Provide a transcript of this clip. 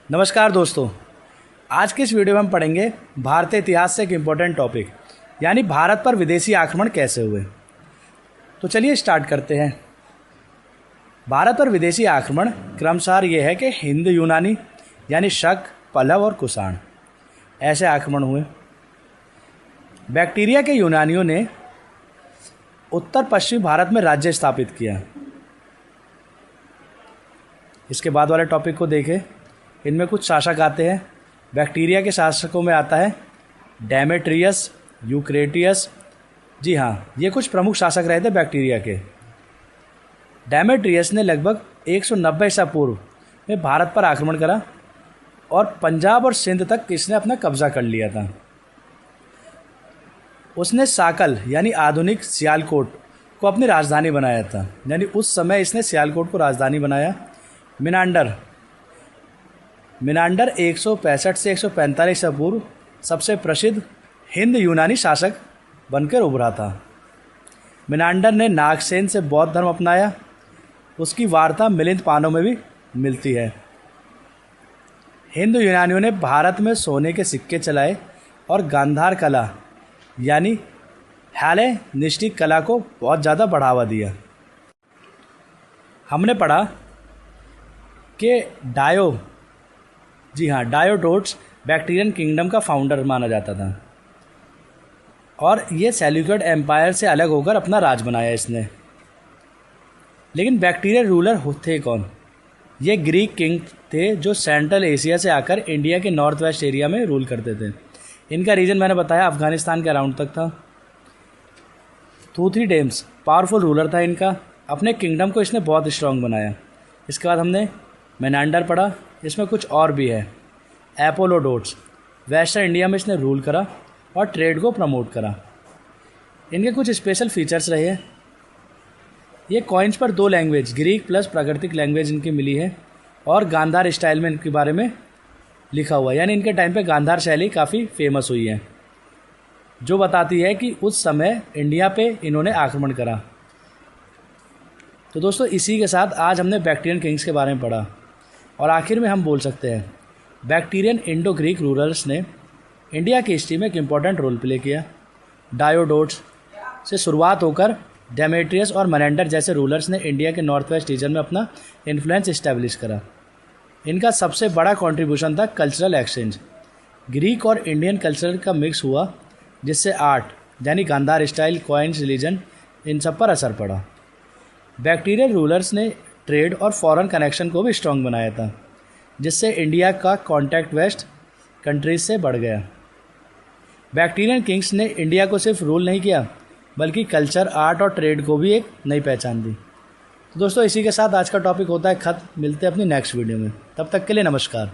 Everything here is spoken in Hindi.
नमस्कार दोस्तों, आज के इस वीडियो में हम पढ़ेंगे भारतीय इतिहास से एक इम्पोर्टेंट टॉपिक यानी भारत पर विदेशी आक्रमण कैसे हुए। तो चलिए स्टार्ट करते हैं। भारत पर विदेशी आक्रमण क्रमशः ये है कि हिंद यूनानी यानी शक, पल्लव और कुषाण ऐसे आक्रमण हुए। बैक्टीरिया के यूनानियों ने उत्तर पश्चिमी भारत में राज्य स्थापित किया। इसके बाद वाले टॉपिक को देखें। इनमें कुछ शासक आते हैं। बैक्टीरिया के शासकों में आता है डेमेट्रियस, यूक्रेटियस। जी हाँ, ये कुछ प्रमुख शासक रहे थे बैक्टीरिया के। डेमेट्रियस ने लगभग 190 ईसा पूर्व में भारत पर आक्रमण करा और पंजाब और सिंध तक इसने अपना कब्जा कर लिया था। उसने साकल यानी आधुनिक सियालकोट को अपनी राजधानी बनाया था, यानी उस समय इसने सियालकोट को राजधानी बनाया। मिनांडर 165 से 145 ईसा पूर्व सबसे प्रसिद्ध हिंद यूनानी शासक बनकर उभरा था। मिनांडर ने नागसेन से बौद्ध धर्म अपनाया। उसकी वार्ता मिलिंद पानों में भी मिलती है। हिंदू यूनानियों ने भारत में सोने के सिक्के चलाए और गांधार कला यानी हेलेनिस्टिक कला को बहुत ज़्यादा बढ़ावा दिया। हमने पढ़ा कि डायोडोट्स बैक्टीरियन किंगडम का फाउंडर माना जाता था और ये सेल्यूकिड एम्पायर से अलग होकर अपना राज बनाया इसने। लेकिन बैक्टीरियन रूलर थे कौन? ये ग्रीक किंग थे जो सेंट्रल एशिया से आकर इंडिया के नॉर्थ वेस्ट एरिया में रूल करते थे। इनका रीजन मैंने बताया अफगानिस्तान के अराउंड तक था। थूथीडेम्स पावरफुल रूलर था इनका। अपने किंगडम को इसने बहुत स्ट्रॉन्ग बनाया। इसके बाद हमने मेनांडर पढ़ा। इसमें कुछ और भी है। एपोलोडोट्स वेस्टर्न इंडिया में इसने रूल करा और ट्रेड को प्रमोट करा। इनके कुछ स्पेशल फीचर्स रहे हैं। ये कॉइन्स पर 2 लैंग्वेज ग्रीक प्लस प्राकृतिक लैंग्वेज इनकी मिली है और गांधार स्टाइल में इनके बारे में लिखा हुआ है, यानी इनके टाइम पे गांधार शैली काफ़ी फेमस हुई है, जो बताती है कि उस समय इंडिया पे इन्होंने आक्रमण करा। तो दोस्तों, इसी के साथ आज हमने बैक्टीरियन किंग्स के बारे में पढ़ा और आखिर में हम बोल सकते हैं बैक्टीरियन इंडो ग्रीक रूलर्स ने इंडिया की हिस्ट्री में एक इम्पॉर्टेंट रोल प्ले किया। डायोडोट्स से शुरुआत होकर डेमेट्रियस और मेनांडर जैसे रूलर्स ने इंडिया के नॉर्थ वेस्ट रीजन में अपना इन्फ्लुएंस इस्टेब्लिश करा। इनका सबसे बड़ा कंट्रीब्यूशन था कल्चरल एक्सचेंज। ग्रीक और इंडियन कल्चर का मिक्स हुआ, जिससे आर्ट यानी गांधार स्टाइल, कॉइन्स, रिलीजन, इन सब पर असर पड़ा। बैक्टीरियन रूलर्स ने ट्रेड और फॉरेन कनेक्शन को भी स्ट्रॉन्ग बनाया था, जिससे इंडिया का कॉन्टैक्ट वेस्ट कंट्रीज से बढ़ गया। बैक्टीरियन किंग्स ने इंडिया को सिर्फ रूल नहीं किया, बल्कि कल्चर, आर्ट और ट्रेड को भी एक नई पहचान दी। तो दोस्तों, इसी के साथ आज का टॉपिक होता है खत्म। मिलते हैं अपनी नेक्स्ट वीडियो में। तब तक के लिए नमस्कार।